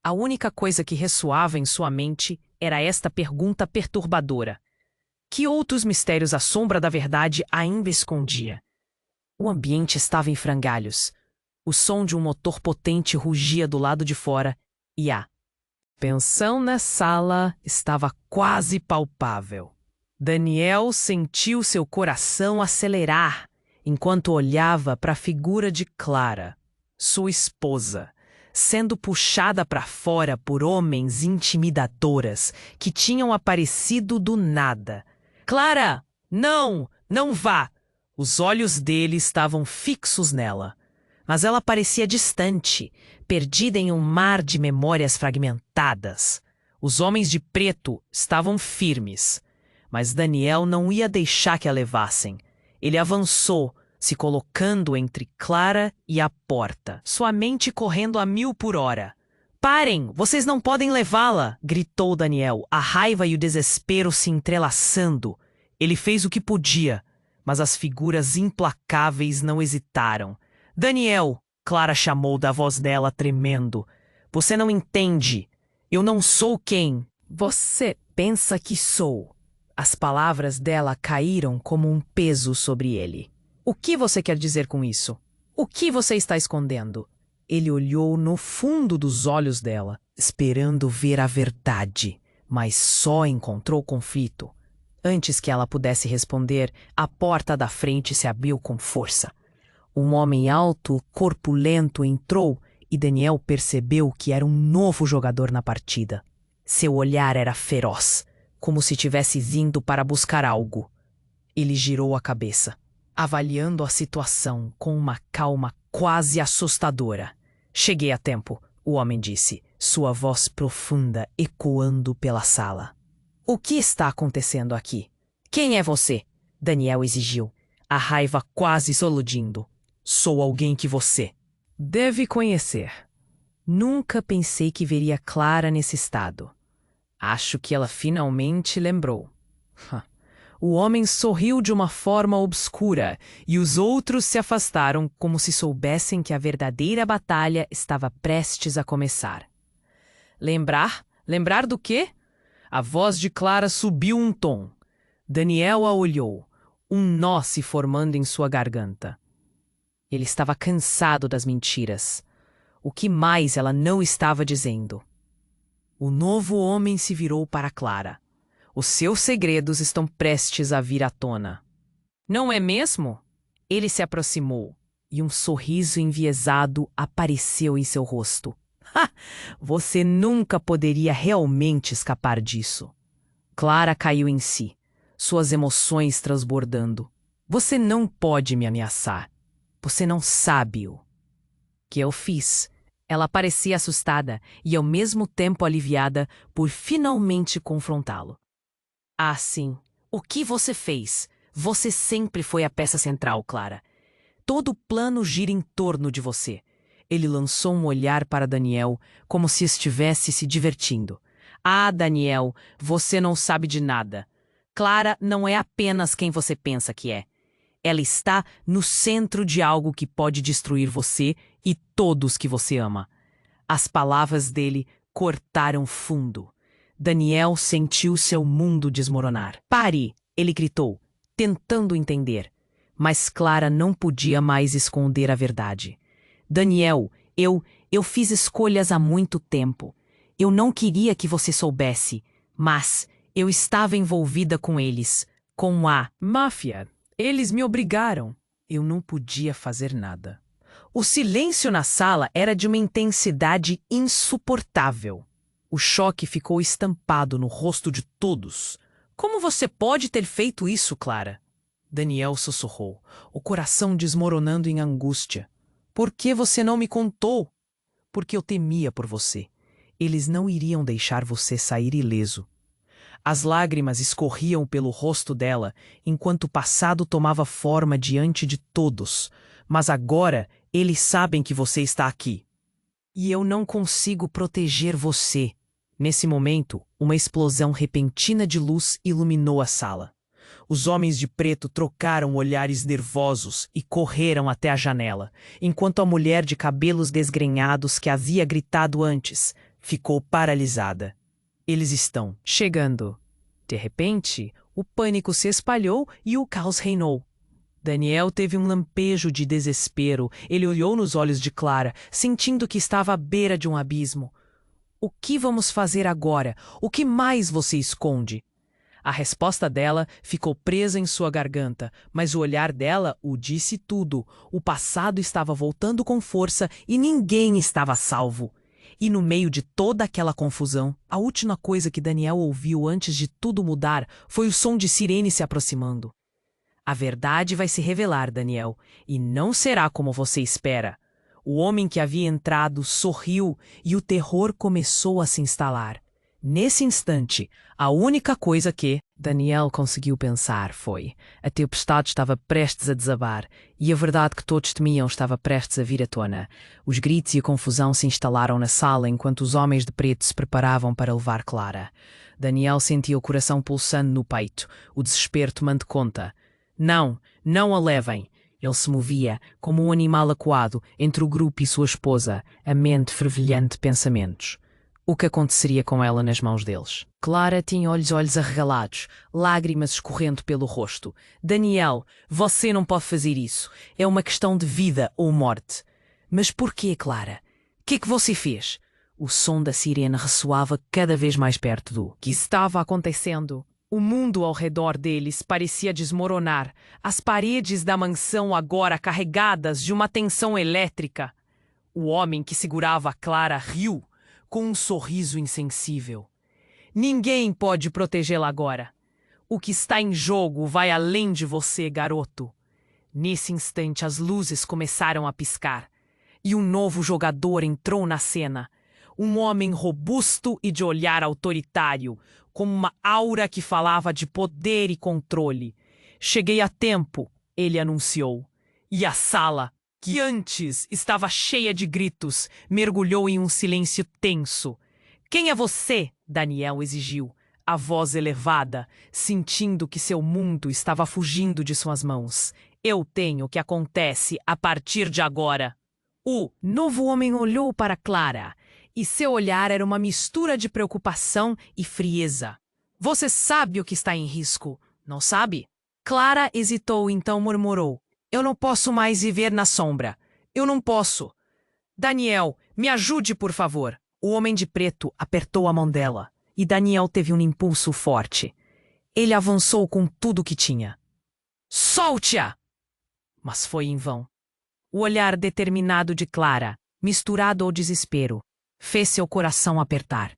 a única coisa que ressoava em sua mente era esta pergunta perturbadora: que outros mistérios a sombra da verdade ainda escondia? O ambiente estava em frangalhos. O som de um motor potente rugia do lado de fora e a tensão na sala estava quase palpável. Daniel sentiu seu coração acelerar enquanto olhava para a figura de Clara, sua esposa, sendo puxada para fora por homens intimidadoras que tinham aparecido do nada. Clara, não, não vá! Os olhos dele estavam fixos nela, mas ela parecia distante, perdida em um mar de memórias fragmentadas. Os homens de preto estavam firmes, mas Daniel não ia deixar que a levassem. Ele avançou, se colocando entre Clara e a porta, sua mente correndo a 1000 por hora. Parem! Vocês não podem levá-la! Gritou Daniel, a raiva e o desespero se entrelaçando. Ele fez o que podia, mas as figuras implacáveis não hesitaram. Daniel! Clara chamou da voz dela tremendo. Você não entende. Eu não sou quem você pensa que sou. As palavras dela caíram como um peso sobre ele. O que você quer dizer com isso? O que você está escondendo? Ele olhou no fundo dos olhos dela, esperando ver a verdade, mas só encontrou conflito. Antes que ela pudesse responder, a porta da frente se abriu com força. Um homem alto, corpulento entrou e Daniel percebeu que era um novo jogador na partida. Seu olhar era feroz, como se tivesse vindo para buscar algo. Ele girou a cabeça, avaliando a situação com uma calma quase assustadora. Cheguei a tempo, o homem disse, sua voz profunda ecoando pela sala. O que está acontecendo aqui? Quem é você? Daniel exigiu, a raiva quase explodindo. Sou alguém que você deve conhecer. Nunca pensei que veria Clara nesse estado. Acho que ela finalmente lembrou. O homem sorriu de uma forma obscura e os outros se afastaram como se soubessem que a verdadeira batalha estava prestes a começar. Lembrar? Lembrar do quê? A voz de Clara subiu um tom. Daniel a olhou, um nó se formando em sua garganta. Ele estava cansado das mentiras. O que mais ela não estava dizendo? O novo homem se virou para Clara. Os seus segredos estão prestes a vir à tona. Não é mesmo? Ele se aproximou e um sorriso enviesado apareceu em seu rosto. Você nunca poderia realmente escapar disso. Clara caiu em si, suas emoções transbordando. Você não pode me ameaçar. Você não sabe-o. Que eu fiz? Ela parecia assustada e ao mesmo tempo aliviada por finalmente confrontá-lo. Ah, sim. O que você fez? Você sempre foi a peça central, Clara. Todo o plano gira em torno de você. Ele lançou um olhar para Daniel, como se estivesse se divertindo. Ah, Daniel, você não sabe de nada. Clara não é apenas quem você pensa que é. Ela está no centro de algo que pode destruir você e todos que você ama. As palavras dele cortaram fundo. Daniel sentiu seu mundo desmoronar. Pare! Ele gritou, tentando entender. Mas Clara não podia mais esconder a verdade. Daniel, eu fiz escolhas há muito tempo. Eu não queria que você soubesse, mas eu estava envolvida com eles, com a Máfia. Eles me obrigaram. Eu não podia fazer nada. O silêncio na sala era de uma intensidade insuportável. O choque ficou estampado no rosto de todos. Como você pode ter feito isso, Clara? Daniel sussurrou, o coração desmoronando em angústia. Por que você não me contou? Porque eu temia por você. Eles não iriam deixar você sair ileso. As lágrimas escorriam pelo rosto dela, enquanto o passado tomava forma diante de todos. Mas agora eles sabem que você está aqui. E eu não consigo proteger você. Nesse momento, uma explosão repentina de luz iluminou a sala. Os homens de preto trocaram olhares nervosos e correram até a janela, enquanto a mulher de cabelos desgrenhados que havia gritado antes ficou paralisada. Eles estão chegando. De repente, o pânico se espalhou e o caos reinou. Daniel teve um lampejo de desespero. Ele olhou nos olhos de Clara, sentindo que estava à beira de um abismo. O que vamos fazer agora? O que mais você esconde? A resposta dela ficou presa em sua garganta, mas o olhar dela o disse tudo. O passado estava voltando com força e ninguém estava salvo. E no meio de toda aquela confusão, a última coisa que Daniel ouviu antes de tudo mudar foi o som de sirene se aproximando. A verdade vai se revelar, Daniel, e não será como você espera. O homem que havia entrado sorriu e o terror começou a se instalar. Nesse instante, a única coisa que Daniel conseguiu pensar foi: a tempestade estava prestes a desabar e a verdade que todos temiam estava prestes a vir à tona. Os gritos e a confusão se instalaram na sala enquanto os homens de preto se preparavam para levar Clara. Daniel sentia o coração pulsando no peito, o desespero tomando conta. Não, não a levem! Ele se movia, como um animal acuado, entre o grupo e sua esposa, a mente fervilhante de pensamentos. O que aconteceria com ela nas mãos deles? Clara tinha olhos arregalados, lágrimas escorrendo pelo rosto. Daniel, você não pode fazer isso. É uma questão de vida ou morte. Mas porquê, Clara? O que é que você fez? O som da sirene ressoava cada vez mais perto do que estava acontecendo. O mundo ao redor deles parecia desmoronar, as paredes da mansão agora carregadas de uma tensão elétrica. O homem que segurava a Clara riu, com um sorriso insensível. Ninguém pode protegê-la agora. O que está em jogo vai além de você, garoto. Nesse instante, as luzes começaram a piscar, e um novo jogador entrou na cena. Um homem robusto e de olhar autoritário, com uma aura que falava de poder e controle. Cheguei a tempo, ele anunciou. E a sala, que antes estava cheia de gritos, mergulhou em um silêncio tenso. Quem é você? Daniel exigiu, a voz elevada, sentindo que seu mundo estava fugindo de suas mãos. Eu tenho o que acontece a partir de agora. O novo homem olhou para Clara, e seu olhar era uma mistura de preocupação e frieza. Você sabe o que está em risco, não sabe? Clara hesitou, então murmurou. Eu não posso mais viver na sombra. Eu não posso. Daniel, me ajude, por favor. O homem de preto apertou a mão dela, e Daniel teve um impulso forte. Ele avançou com tudo o que tinha. Solte-a! Mas foi em vão. O olhar determinado de Clara, misturado ao desespero, fez seu coração apertar.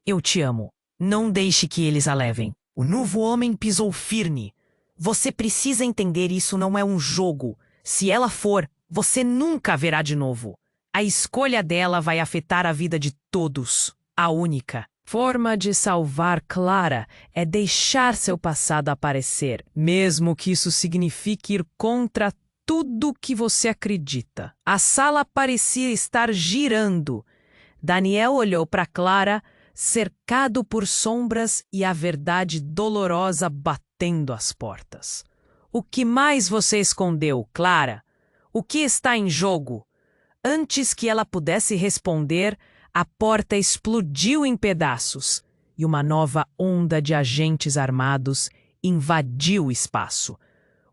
Eu te amo. Não deixe que eles a levem. O novo homem pisou firme. Você precisa entender, isso não é um jogo. Se ela for, você nunca a verá de novo. A escolha dela vai afetar a vida de todos. A única forma de salvar Clara é deixar seu passado aparecer, mesmo que isso signifique ir contra tudo que você acredita. A sala parecia estar girando. Daniel olhou para Clara, cercado por sombras e a verdade dolorosa batendo às portas. O que mais você escondeu, Clara? O que está em jogo? Antes que ela pudesse responder, a porta explodiu em pedaços e uma nova onda de agentes armados invadiu o espaço.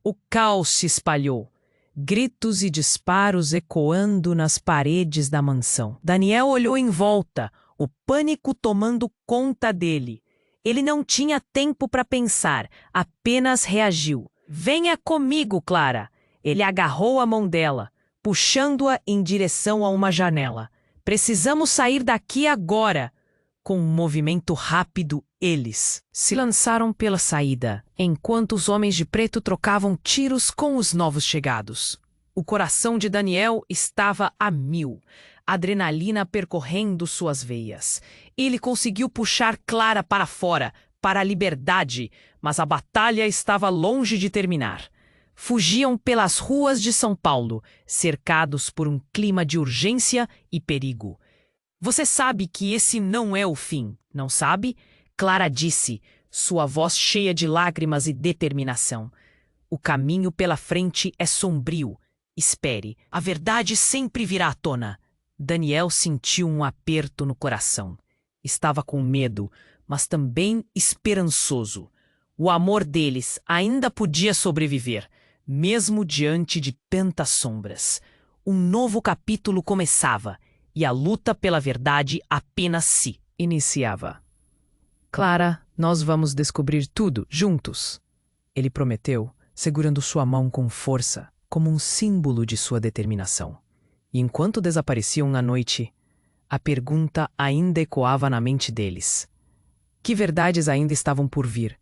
O caos se espalhou, gritos e disparos ecoando nas paredes da mansão. Daniel olhou em volta, o pânico tomando conta dele. Ele não tinha tempo para pensar, apenas reagiu. Venha comigo, Clara. Ele agarrou a mão dela, puxando-a em direção a uma janela. Precisamos sair daqui agora. Com um movimento rápido, eles se lançaram pela saída, enquanto os homens de preto trocavam tiros com os novos chegados. O coração de Daniel estava a mil, adrenalina percorrendo suas veias. Ele conseguiu puxar Clara para fora, para a liberdade, mas a batalha estava longe de terminar. Fugiam pelas ruas de São Paulo, cercados por um clima de urgência e perigo. Você sabe que esse não é o fim, não sabe? Clara disse, sua voz cheia de lágrimas e determinação. O caminho pela frente é sombrio. Espere, a verdade sempre virá à tona. Daniel sentiu um aperto no coração. Estava com medo, mas também esperançoso. O amor deles ainda podia sobreviver, mesmo diante de tantas sombras. Um novo capítulo começava, e a luta pela verdade apenas se iniciava. Clara, nós vamos descobrir tudo juntos, ele prometeu, segurando sua mão com força, como um símbolo de sua determinação. E enquanto desapareciam na noite, a pergunta ainda ecoava na mente deles. Que verdades ainda estavam por vir?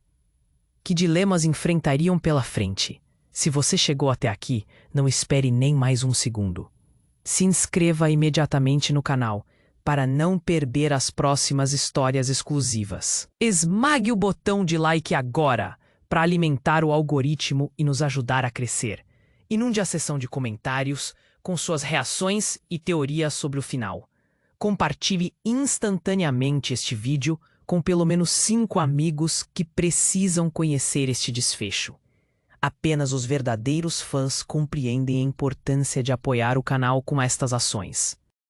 Que dilemas enfrentariam pela frente? Se você chegou até aqui, não espere nem mais um segundo. Se inscreva imediatamente no canal para não perder as próximas histórias exclusivas. Esmague o botão de like agora para alimentar o algoritmo e nos ajudar a crescer. Inunde a seção de comentários com suas reações e teorias sobre o final. Compartilhe instantaneamente este vídeo com pelo menos 5 amigos que precisam conhecer este desfecho. Apenas os verdadeiros fãs compreendem a importância de apoiar o canal com estas ações.